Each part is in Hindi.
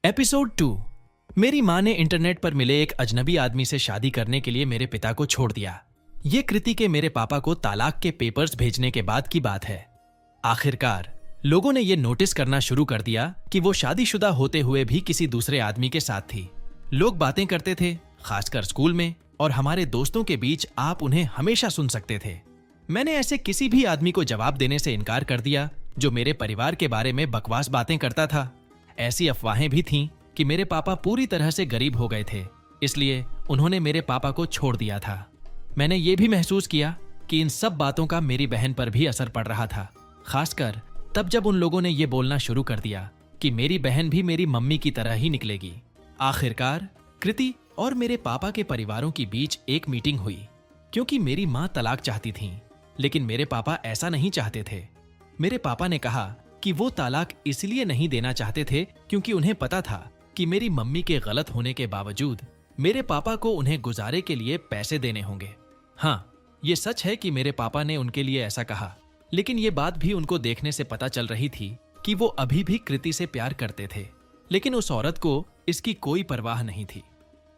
एपिसोड 2। मेरी माँ ने इंटरनेट पर मिले एक अजनबी आदमी से शादी करने के लिए मेरे पिता को छोड़ दिया। ये कृति के मेरे पापा को तालाक के पेपर्स भेजने के बाद की बात है। आखिरकार लोगों ने ये नोटिस करना शुरू कर दिया कि वो शादीशुदा होते हुए भी किसी दूसरे आदमी के साथ थी। लोग बातें करते थे, खासकर स्कूल में और हमारे दोस्तों के बीच आप उन्हें हमेशा सुन सकते थे। मैंने ऐसे किसी भी आदमी को जवाब देने से इनकार कर दिया जो मेरे परिवार के बारे में बकवास बातें करता था। ऐसी अफवाहें भी थीं कि मेरे पापा पूरी तरह से गरीब हो गए थे, इसलिए उन्होंने मेरे पापा को छोड़ दिया था। मैंने ये भी महसूस किया कि इन सब बातों का मेरी बहन पर भी असर पड़ रहा था, खासकर तब जब उन लोगों ने ये बोलना शुरू कर दिया कि मेरी बहन भी मेरी मम्मी की तरह ही निकलेगी। आखिरकार कृति और मेरे पापा के परिवारों के बीच एक मीटिंग हुई, क्योंकि मेरी माँ तलाक चाहती थी, लेकिन मेरे पापा ऐसा नहीं चाहते थे। मेरे पापा ने कहा कि वो तालाक इसलिए नहीं देना चाहते थे क्योंकि उन्हें पता था कि मेरी मम्मी के गलत होने के बावजूद मेरे पापा को उन्हें गुजारे के लिए पैसे देने होंगे। हाँ, ये सच है कि मेरे पापा ने उनके लिए ऐसा कहा, लेकिन ये बात भी उनको देखने से पता चल रही थी कि वो अभी भी कृति से प्यार करते थे, लेकिन उस औरत को इसकी कोई परवाह नहीं थी।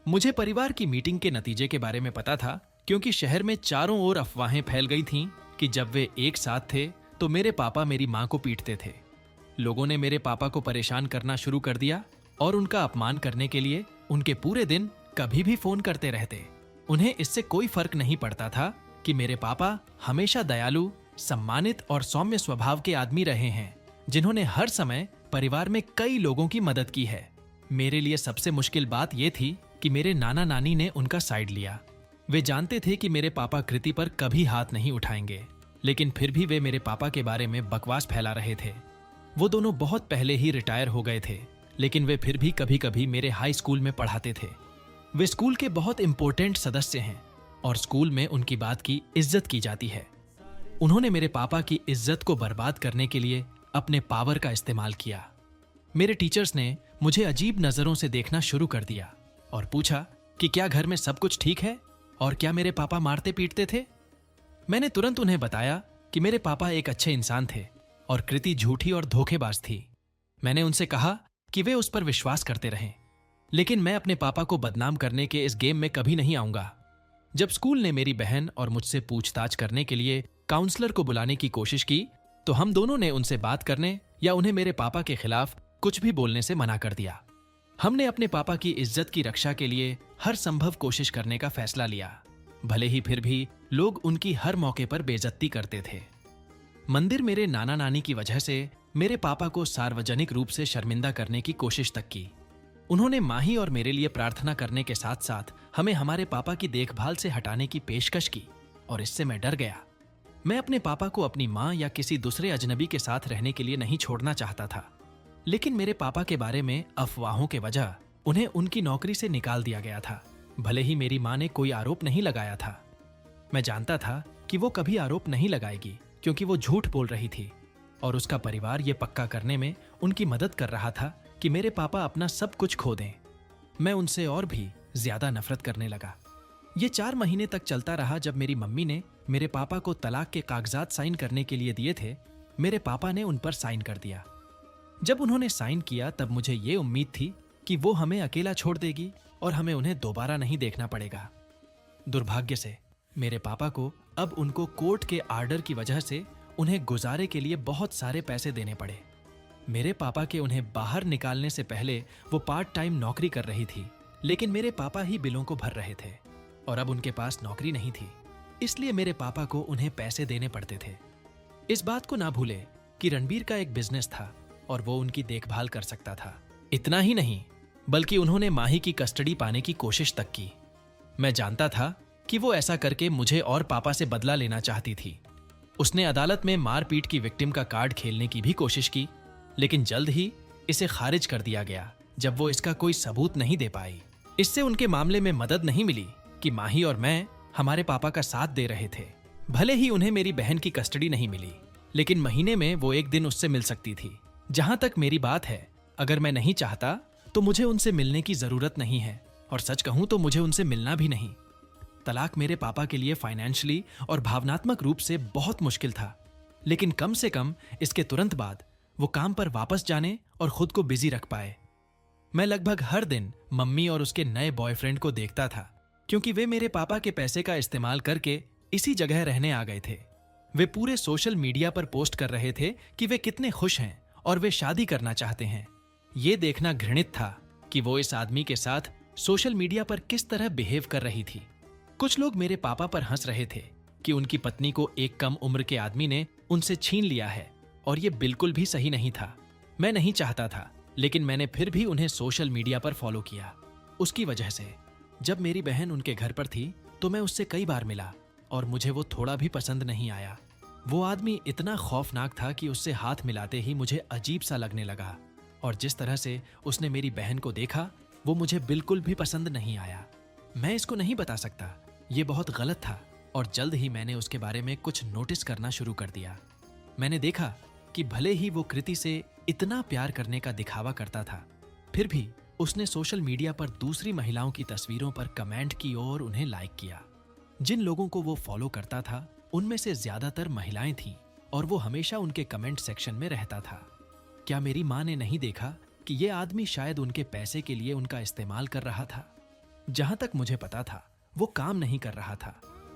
मुझे परिवार की मीटिंग के नतीजे के बारे में पता था, क्योंकि शहर में चारों ओर अफवाहें फैल गई थीं कि जब वे एक साथ थे तो मेरे पापा मेरी माँ को पीटते थे। लोगों ने मेरे पापा को परेशान करना शुरू कर दिया और उनका अपमान करने के लिए उनके पूरे दिन कभी भी फोन करते रहते। उन्हें इससे कोई फर्क नहीं पड़ता था कि मेरे पापा हमेशा दयालु, सम्मानित और सौम्य स्वभाव के आदमी रहे हैं, जिन्होंने हर समय परिवार में कई लोगों की मदद की है। मेरे लिए सबसे मुश्किल बात यह थी कि मेरे नाना नानी ने उनका साइड लिया। वे जानते थे कि मेरे पापा कृति पर कभी हाथ नहीं उठाएंगे, लेकिन फिर भी वे मेरे पापा के बारे में बकवास फैला रहे थे। वो दोनों बहुत पहले ही रिटायर हो गए थे, लेकिन वे फिर भी कभी कभी मेरे हाई स्कूल में पढ़ाते थे। वे स्कूल के बहुत इंपॉर्टेंट सदस्य हैं और स्कूल में उनकी बात की इज्जत की जाती है। उन्होंने मेरे पापा की इज्जत को बर्बाद करने के लिए अपने पावर का इस्तेमाल किया। मेरे टीचर्स ने मुझे अजीब नजरों से देखना शुरू कर दिया और पूछा कि क्या घर में सब कुछ ठीक है और क्या मेरे पापा मारते पीटते थे। मैंने तुरंत उन्हें बताया कि मेरे पापा एक अच्छे इंसान थे और कृति झूठी और धोखेबाज थी। मैंने उनसे कहा कि वे उस पर विश्वास करते रहें, लेकिन मैं अपने पापा को बदनाम करने के इस गेम में कभी नहीं आऊंगा। जब स्कूल ने मेरी बहन और मुझसे पूछताछ करने के लिए काउंसलर को बुलाने की कोशिश की, तो हम दोनों ने उनसे बात करने या उन्हें मेरे पापा के खिलाफ कुछ भी बोलने से मना कर दिया। हमने अपने पापा की इज्जत की रक्षा के लिए हर संभव कोशिश करने का फैसला लिया, भले ही फिर भी लोग उनकी हर मौके पर बेइज्जती करते थे। मंदिर मेरे नाना नानी की वजह से मेरे पापा को सार्वजनिक रूप से शर्मिंदा करने की कोशिश तक की। उन्होंने माही और मेरे लिए प्रार्थना करने के साथ साथ हमें हमारे पापा की देखभाल से हटाने की पेशकश की, और इससे मैं डर गया। मैं अपने पापा को अपनी माँ या किसी दूसरे अजनबी के साथ रहने के लिए नहीं छोड़ना चाहता था, लेकिन मेरे पापा के बारे में अफवाहों के वजह उन्हें उनकी नौकरी से निकाल दिया गया था। भले ही मेरी माँ ने कोई आरोप नहीं लगाया था, मैं जानता था कि वो कभी आरोप नहीं लगाएगी, क्योंकि वो झूठ बोल रही थी और उसका परिवार ये पक्का करने में उनकी मदद कर रहा था कि मेरे पापा अपना सब कुछ खो दें। मैं उनसे और भी ज्यादा नफरत करने लगा। ये 4 महीने तक चलता रहा। जब मेरी मम्मी ने मेरे पापा को तलाक के कागजात साइन करने के लिए दिए थे, मेरे पापा ने उन पर साइन कर दिया। जब उन्होंने साइन किया तब मुझे ये उम्मीद थी कि वो हमें अकेला छोड़ देगी और हमें उन्हें दोबारा नहीं देखना पड़ेगा। दुर्भाग्य से मेरे पापा को अब उनको कोर्ट के आर्डर की वजह से उन्हें गुजारे के लिए बहुत सारे पैसे देने पड़े। मेरे पापा के उन्हें बाहर निकालने से पहले वो पार्ट टाइम नौकरी कर रही थी, लेकिन मेरे पापा ही बिलों को भर रहे थे और अब उनके पास नौकरी नहीं थी, इसलिए मेरे पापा को उन्हें पैसे देने पड़ते थे। इस बात को ना भूले कि रणबीर का एक बिजनेस था और वो उनकी देखभाल कर सकता था। इतना ही नहीं, बल्कि उन्होंने माही की कस्टडी पाने की कोशिश तक की। मैं जानता था कि वो ऐसा करके मुझे और पापा से बदला लेना चाहती थी। उसने अदालत में मारपीट की विक्टिम का कार्ड खेलने की भी कोशिश की, लेकिन जल्द ही इसे खारिज कर दिया गया जब वो इसका कोई सबूत नहीं दे पाई। इससे उनके मामले में मदद नहीं मिली कि माही और मैं हमारे पापा का साथ दे रहे थे। भले ही उन्हें मेरी बहन की कस्टडी नहीं मिली, लेकिन महीने में वो एक दिन उससे मिल सकती थी। जहां तक मेरी बात है, अगर मैं नहीं चाहता तो मुझे उनसे मिलने की जरूरत नहीं है, और सच कहूं तो मुझे उनसे मिलना भी नहीं। तलाक मेरे पापा के लिए फाइनेंशियली और भावनात्मक रूप से बहुत मुश्किल था, लेकिन कम से कम इसके तुरंत बाद वो काम पर वापस जाने और खुद को बिजी रख पाए। मैं लगभग हर दिन मम्मी और उसके नए बॉयफ्रेंड को देखता था, क्योंकि वे मेरे पापा के पैसे का इस्तेमाल करके इसी जगह रहने आ गए थे। वे पूरे सोशल मीडिया पर पोस्ट कर रहे थे कि वे कितने खुश हैं और वे शादी करना चाहते हैं। ये देखना घृणित था कि वो इस आदमी के साथ सोशल मीडिया पर किस तरह बिहेव कर रही थी। कुछ लोग मेरे पापा पर हंस रहे थे कि उनकी पत्नी को एक कम उम्र के आदमी ने उनसे छीन लिया है, और ये बिल्कुल भी सही नहीं था। मैं नहीं चाहता था, लेकिन मैंने फिर भी उन्हें सोशल मीडिया पर फॉलो किया। उसकी वजह से जब मेरी बहन उनके घर पर थी तो मैं उससे कई बार मिला और मुझे वो थोड़ा भी पसंद नहीं आया। वो आदमी इतना खौफनाक था कि उससे हाथ मिलाते ही मुझे अजीब सा लगने लगा, और जिस तरह से उसने मेरी बहन को देखा वो मुझे बिल्कुल भी पसंद नहीं आया। मैं इसको नहीं बता सकता, ये बहुत गलत था, और जल्द ही मैंने उसके बारे में कुछ नोटिस करना शुरू कर दिया। मैंने देखा कि भले ही वो कृति से इतना प्यार करने का दिखावा करता था, फिर भी उसने सोशल मीडिया पर दूसरी महिलाओं की तस्वीरों पर कमेंट की और उन्हें लाइक किया। जिन लोगों को वो फॉलो करता था उनमें से ज्यादातर महिलाएं थीं, और वो हमेशा उनके कमेंट सेक्शन में रहता था। क्या मेरी माँ ने नहीं देखा कि ये आदमी शायद उनके पैसे के लिए उनका इस्तेमाल कर रहा था? जहां तक मुझे पता था वो काम नहीं कर रहा था।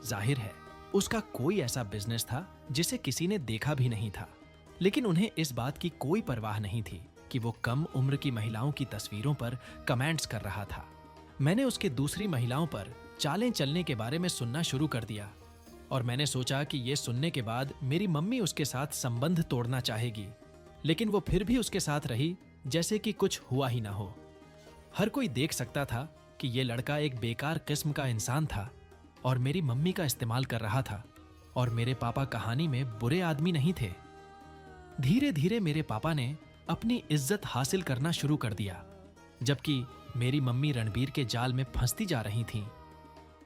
जाहिर है उसका कोई ऐसा बिजनेस था जिसे किसी ने देखा भी नहीं था, लेकिन उन्हें इस बात की कोई परवाह नहीं थी कि वो कम उम्र की महिलाओं की तस्वीरों पर कमेंट्स कर रहा था। मैंने उसके दूसरी महिलाओं पर चालें चलने के बारे में सुनना शुरू कर दिया, और मैंने सोचा कि ये सुनने के बाद मेरी मम्मी उसके साथ संबंध तोड़ना चाहेगी, लेकिन वो फिर भी उसके साथ रही जैसे कि कुछ हुआ ही ना हो। हर कोई देख सकता था कि ये लड़का एक बेकार किस्म का इंसान था और मेरी मम्मी का इस्तेमाल कर रहा था, और मेरे पापा कहानी में बुरे आदमी नहीं थे। धीरे धीरे मेरे पापा ने अपनी इज्जत हासिल करना शुरू कर दिया, जबकि मेरी मम्मी रणबीर के जाल में फंसती जा रही थीं।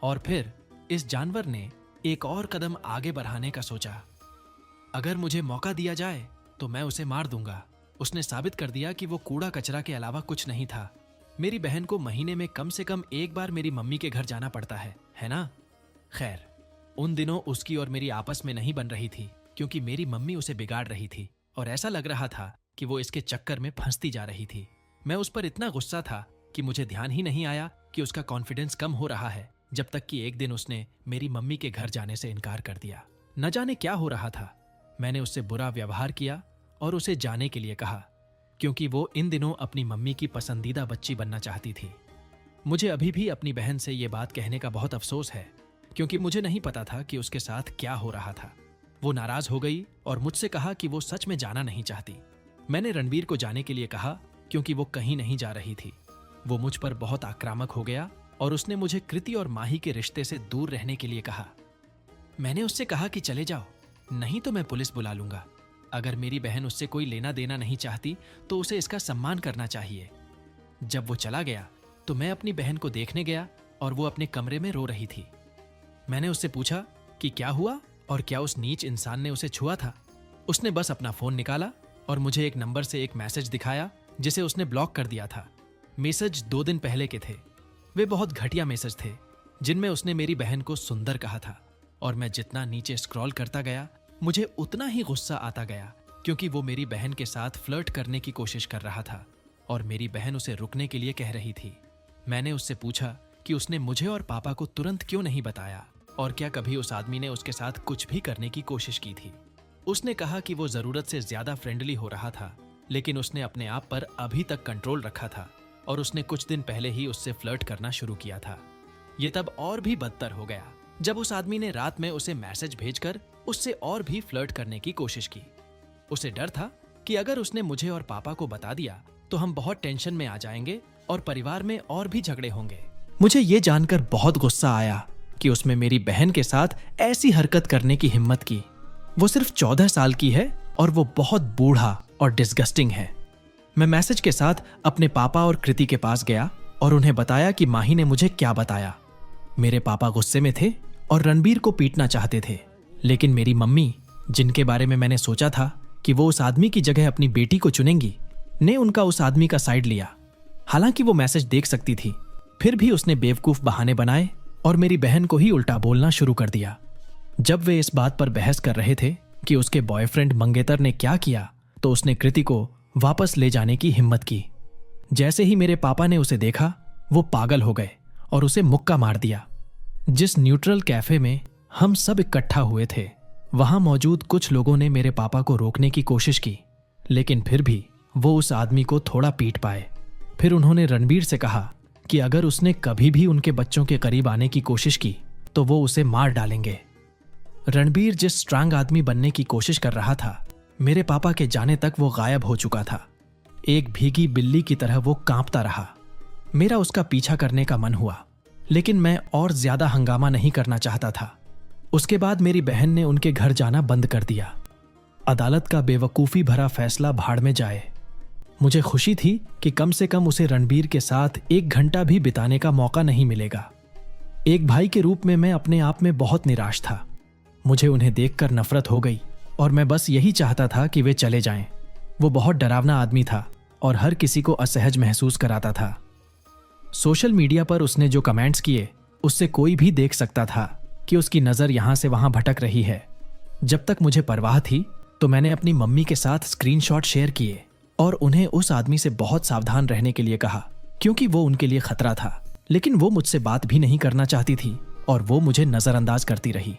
और फिर इस जानवर ने एक और कदम आगे बढ़ाने का सोचा। अगर मुझे मौका दिया जाए तो मैं उसे मार दूंगा। उसने साबित कर दिया कि वो कूड़ा कचरा के अलावा कुछ नहीं था। मेरी बहन को महीने में कम से कम एक बार मेरी मम्मी के घर जाना पड़ता है ना? खैर, उन दिनों उसकी और मेरी आपस में नहीं बन रही थी, क्योंकि मेरी मम्मी उसे बिगाड़ रही थी, और ऐसा लग रहा था कि वो इसके चक्कर में फंसती जा रही थी। मैं उस पर इतना गुस्सा था कि मुझे ध्यान ही नहीं आया कि उसका कॉन्फिडेंस कम हो रहा है, जब तक कि एक दिन उसने मेरी मम्मी के घर जाने से इनकार कर दिया। न जाने क्या हो रहा था। मैंने उससे बुरा व्यवहार किया और उसे जाने के लिए कहा, क्योंकि वो इन दिनों अपनी मम्मी की पसंदीदा बच्ची बनना चाहती थी। मुझे अभी भी अपनी बहन से ये बात कहने का बहुत अफसोस है, क्योंकि मुझे नहीं पता था कि उसके साथ क्या हो रहा था। वो नाराज हो गई और मुझसे कहा कि वो सच में जाना नहीं चाहती। मैंने रणबीर को जाने के लिए कहा, क्योंकि वो कहीं नहीं जा रही थी। वो मुझ पर बहुत आक्रामक हो गया और उसने मुझे कृति और माही के रिश्ते से दूर रहने के लिए कहा। मैंने उससे कहा कि चले जाओ, नहीं तो मैं पुलिस बुला लूंगा। अगर मेरी बहन उससे कोई लेना देना नहीं चाहती तो उसे इसका सम्मान करना चाहिए। जब वो चला गया तो मैं अपनी बहन को देखने गया और वो अपने कमरे में रो रही थी। मैंने उससे पूछा कि क्या हुआ और क्या उस नीच इंसान ने उसे छुआ था। उसने बस अपना फोन निकाला और मुझे एक नंबर से एक मैसेज दिखाया जिसे उसने ब्लॉक कर दिया था। मैसेज 2 दिन पहले के थे। वे बहुत घटिया मैसेज थे, जिनमें उसने मेरी बहन को सुंदर कहा था, और मैं जितना नीचे स्क्रॉल करता गया मुझे उतना ही गुस्सा आता गया, क्योंकि वो मेरी बहन के साथ फ्लर्ट करने की कोशिश कर रहा था और मेरी बहन उसे रुकने के लिए कह रही थी। मैंने उससे पूछा कि उसने मुझे और पापा को तुरंत क्यों नहीं बताया, और क्या कभी उस आदमी ने उसके साथ कुछ भी करने की कोशिश की थी। उसने कहा कि वो जरूरत से ज्यादा फ्रेंडली हो रहा था, लेकिन उसने अपने आप पर अभी तक कंट्रोल रखा था और उसने कुछ दिन पहले ही उससे फ्लर्ट करना शुरू किया था। ये तब और भी बदतर हो गया जब उस आदमी ने रात में उसे मैसेज भेजकर उससे और भी फ्लर्ट करने की कोशिश की। उसे डर था कि अगर उसने मुझे और पापा को बता दिया तो हम बहुत टेंशन में आ जाएंगे और परिवार में और भी झगड़े होंगे। मुझे ये जानकर बहुत गुस्सा आया कि उसमें मेरी बहन के साथ ऐसी हरकत करने की हिम्मत की। वो सिर्फ 14 साल की है और वो बहुत बूढ़ा और डिस्गस्टिंग है। मैं मैसेज के साथ अपने पापा और कृति के पास गया और उन्हें बताया कि माही ने मुझे क्या बताया। मेरे पापा गुस्से में थे और रणबीर को पीटना चाहते थे, लेकिन मेरी मम्मी, जिनके बारे में मैंने सोचा था कि वो उस आदमी की जगह अपनी बेटी को चुनेंगी, ने उनका उस आदमी का साइड लिया। हालांकि वो मैसेज देख सकती थी, फिर भी उसने बेवकूफ बहाने बनाए और मेरी बहन को ही उल्टा बोलना शुरू कर दिया। जब वे इस बात पर बहस कर रहे थे कि उसके बॉयफ्रेंड मंगेतर ने क्या किया, तो उसने कृति को वापस ले जाने की हिम्मत की। जैसे ही मेरे पापा ने उसे देखा, वो पागल हो गए और उसे मुक्का मार दिया। जिस न्यूट्रल कैफे में हम सब इकट्ठा हुए थे, वहां मौजूद कुछ लोगों ने मेरे पापा को रोकने की कोशिश की, लेकिन फिर भी वो उस आदमी को थोड़ा पीट पाए। फिर उन्होंने रणबीर से कहा कि अगर उसने कभी भी उनके बच्चों के करीब आने की कोशिश की तो वो उसे मार डालेंगे। रणबीर जिस स्ट्रांग आदमी बनने की कोशिश कर रहा था, मेरे पापा के जाने तक वो गायब हो चुका था। एक भीगी बिल्ली की तरह वो कांपता रहा। मेरा उसका पीछा करने का मन हुआ, लेकिन मैं और ज्यादा हंगामा नहीं करना चाहता था। उसके बाद मेरी बहन ने उनके घर जाना बंद कर दिया। अदालत का बेवकूफ़ी भरा फैसला भाड़ में जाए। मुझे खुशी थी कि कम से कम उसे रणबीर के साथ 1 घंटा भी बिताने का मौका नहीं मिलेगा। एक भाई के रूप में मैं अपने आप में बहुत निराश था। मुझे उन्हें देखकर नफरत हो गई और मैं बस यही चाहता था कि वे चले जाएं। वो बहुत डरावना आदमी था और हर किसी को असहज महसूस कराता था। सोशल मीडिया पर उसने जो कमेंट्स किए, उससे कोई भी देख सकता था कि उसकी नज़र यहां से वहां भटक रही है। जब तक मुझे परवाह थी तो मैंने अपनी मम्मी के साथ स्क्रीनशॉट शेयर किए और उन्हें उस आदमी से बहुत सावधान रहने के लिए कहा, क्योंकि वो उनके लिए खतरा था। लेकिन वो मुझसे बात भी नहीं करना चाहती थी और वो मुझे नजरअंदाज करती रही।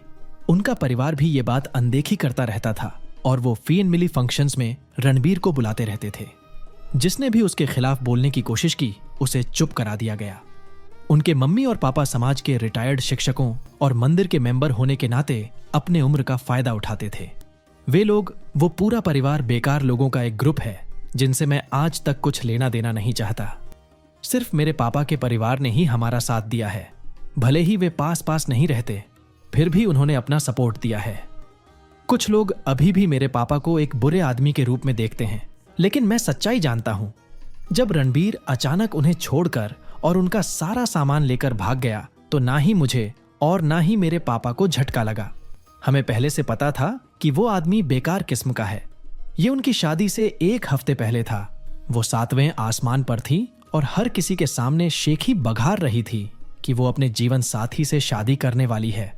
उनका परिवार भी ये बात अनदेखी करता रहता था और वो फी एंड मिली फंक्शंस में रणबीर को बुलाते रहते थे। जिसने भी उसके खिलाफ बोलने की कोशिश की, उसे चुप करा दिया गया। उनके मम्मी और पापा समाज के रिटायर्ड शिक्षकों और मंदिर के मेंबर होने के नाते अपने उम्र का फायदा उठाते थे। वे लोग, वो पूरा परिवार बेकार लोगों का एक ग्रुप है जिनसे मैं आज तक कुछ लेना देना नहीं चाहता। सिर्फ मेरे पापा के परिवार ने ही हमारा साथ दिया है। भले ही वे पास पास नहीं रहते, फिर भी उन्होंने अपना सपोर्ट दिया है। कुछ लोग अभी भी मेरे पापा को एक बुरे आदमी के रूप में देखते हैं, लेकिन मैं सच्चाई जानता हूं। जब रणबीर अचानक उन्हें छोड़कर और उनका सारा सामान लेकर भाग गया, तो ना ही मुझे और ना ही मेरे पापा को झटका लगा। हमें पहले से पता था कि वो आदमी बेकार किस्म का है। ये उनकी शादी से 1 हफ्ते पहले था। वो 7वें आसमान पर थी और हर किसी के सामने शेखी बघार रही थी कि वो अपने जीवन साथी से शादी करने वाली है।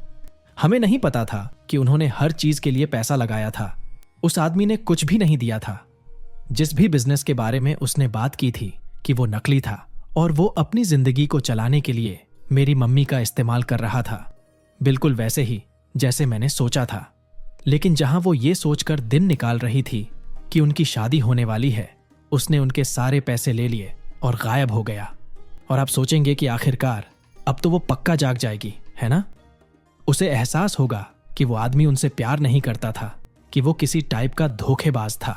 हमें नहीं पता था कि उन्होंने हर चीज के लिए पैसा लगाया था। उस आदमी ने कुछ भी नहीं दिया था। जिस भी बिजनेस के बारे में उसने बात की थी कि वो नकली था और वो अपनी जिंदगी को चलाने के लिए मेरी मम्मी का इस्तेमाल कर रहा था, बिल्कुल वैसे ही जैसे मैंने सोचा था। लेकिन जहां वो ये सोचकर दिन निकाल रही थी कि उनकी शादी होने वाली है, उसने उनके सारे पैसे ले लिए और गायब हो गया। और आप सोचेंगे कि आखिरकार अब तो वो पक्का जाग जाएगी, है ना? उसे एहसास होगा कि वो आदमी उनसे प्यार नहीं करता था, कि वो किसी टाइप का धोखेबाज था।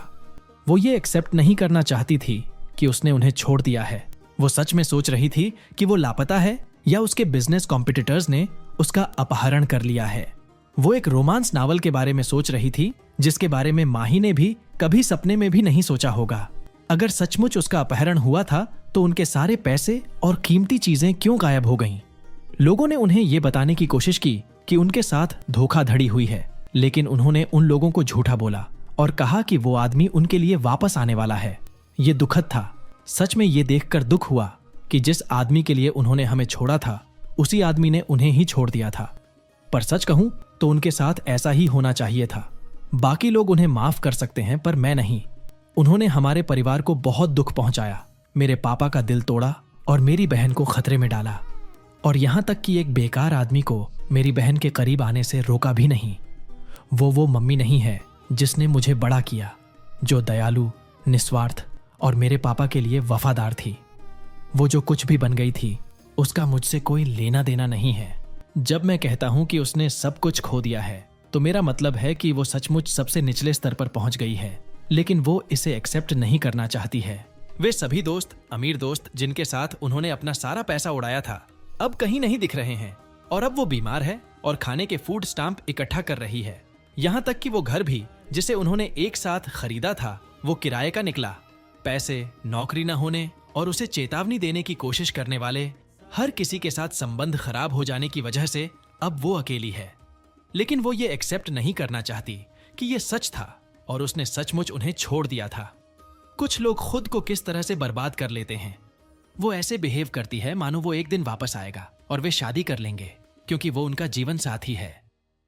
वो ये एक्सेप्ट नहीं करना चाहती थी कि उसने उन्हें छोड़ दिया है। वो सच में सोच रही थी कि वो लापता है या उसके बिजनेस कॉम्पिटिटर्स ने उसका अपहरण कर लिया है। वो एक रोमांस नावल के बारे में सोच रही थी, जिसके बारे में माही ने भी कभी सपने में भी नहीं सोचा होगा। अगर सचमुच उसका अपहरण हुआ था तो उनके सारे पैसे और कीमती चीजें क्यों गायब हो गईं? लोगों ने उन्हें ये बताने की कोशिश की कि उनके साथ धोखाधड़ी हुई है, लेकिन उन्होंने उन लोगों को झूठा बोला और कहा कि वो आदमी उनके लिए वापस आने वाला है। ये दुखद था। सच में ये देखकर दुख हुआ कि जिस आदमी के लिए उन्होंने हमें छोड़ा था, उसी आदमी ने उन्हें ही छोड़ दिया था। पर सच कहूं तो उनके साथ ऐसा ही होना चाहिए था। बाकी लोग उन्हें माफ कर सकते हैं, पर मैं नहीं। उन्होंने हमारे परिवार को बहुत दुख पहुंचाया, मेरे पापा का दिल तोड़ा और मेरी बहन को खतरे में डाला। और यहां तक कि एक बेकार आदमी को मेरी बहन के करीब आने से रोका भी नहीं। वो मम्मी नहीं है जिसने मुझे बड़ा किया, जो दयालु, निस्वार्थ और मेरे पापा के लिए वफादार थी। वो जो कुछ भी बन गई थी, उसका मुझसे कोई लेना देना नहीं है। जब मैं कहता हूं कि उसने सब कुछ खो दिया है, तो मेरा मतलब है कि वो सचमुच सबसे निचले स्तर पर पहुंच गई है, लेकिन वो इसे एक्सेप्ट नहीं करना चाहती है। वे सभी दोस्त, अमीर दोस्त जिनके साथ उन्होंने अपना सारा पैसा उड़ाया था, अब कहीं नहीं दिख रहे हैं। और अब वो बीमार है और खाने के फूड स्टाम्प इकट्ठा कर रही है। यहाँ तक कि वो घर भी जिसे उन्होंने एक साथ खरीदा था, वो किराए का निकला। पैसे, नौकरी न होने और उसे चेतावनी देने की कोशिश करने वाले हर किसी के साथ संबंध खराब हो जाने की वजह से अब वो अकेली है। लेकिन वो ये एक्सेप्ट नहीं करना चाहती कि ये सच था और उसने सचमुच उन्हें छोड़ दिया था। कुछ लोग खुद को किस तरह से बर्बाद कर लेते हैं। वो ऐसे बिहेव करती है मानो वो एक दिन वापस आएगा और वे शादी कर लेंगे, क्योंकि वो उनका जीवन साथी है।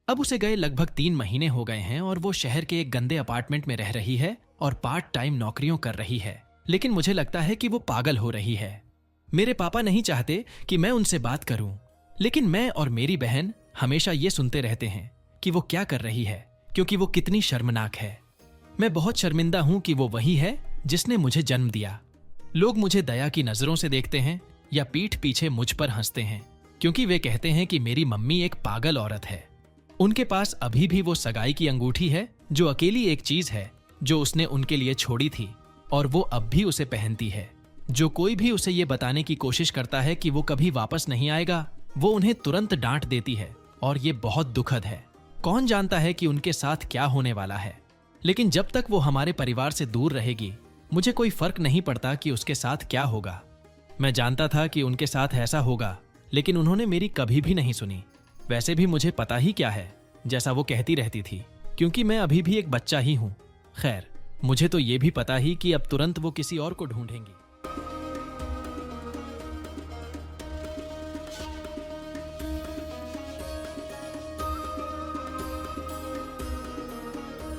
अब उसे गए लगभग 3 महीने हो गए हैं और वो शहर के एक गंदे अपार्टमेंट में रह रही है और पार्ट टाइम नौकरियों कर रही है। लेकिन मुझे लगता है कि वो पागल हो रही है। मेरे पापा नहीं चाहते कि मैं उनसे बात करूं, लेकिन मैं और मेरी बहन हमेशा ये सुनते रहते हैं कि वो क्या कर रही है, क्योंकि वो कितनी शर्मनाक है। मैं बहुत शर्मिंदा हूं कि वो वही है जिसने मुझे जन्म दिया। लोग मुझे दया की नजरों से देखते हैं या पीठ पीछे मुझ पर हंसते हैं, क्योंकि वे कहते हैं कि मेरी मम्मी एक पागल औरत है। उनके पास अभी भी वो सगाई की अंगूठी है जो अकेली एक चीज है जो उसने उनके लिए छोड़ी थी, और वो अब भी उसे पहनती है। जो कोई भी उसे ये बताने की कोशिश करता है कि वो कभी वापस नहीं आएगा, वो उन्हें तुरंत डांट देती है, और ये बहुत दुखद है। कौन जानता है कि उनके साथ क्या होने वाला है। लेकिन जब तक वो हमारे परिवार से दूर रहेगी, मुझे कोई फर्क नहीं पड़ता कि उसके साथ क्या होगा। मैं जानता था कि उनके साथ ऐसा होगा, लेकिन उन्होंने मेरी कभी भी नहीं सुनी। वैसे भी मुझे पता ही क्या है, जैसा वो कहती रहती थी, क्योंकि मैं अभी भी एक बच्चा ही हूं। खैर, मुझे तो ये भी पता ही कि अब तुरंत वो किसी और को ढूंढेंगी।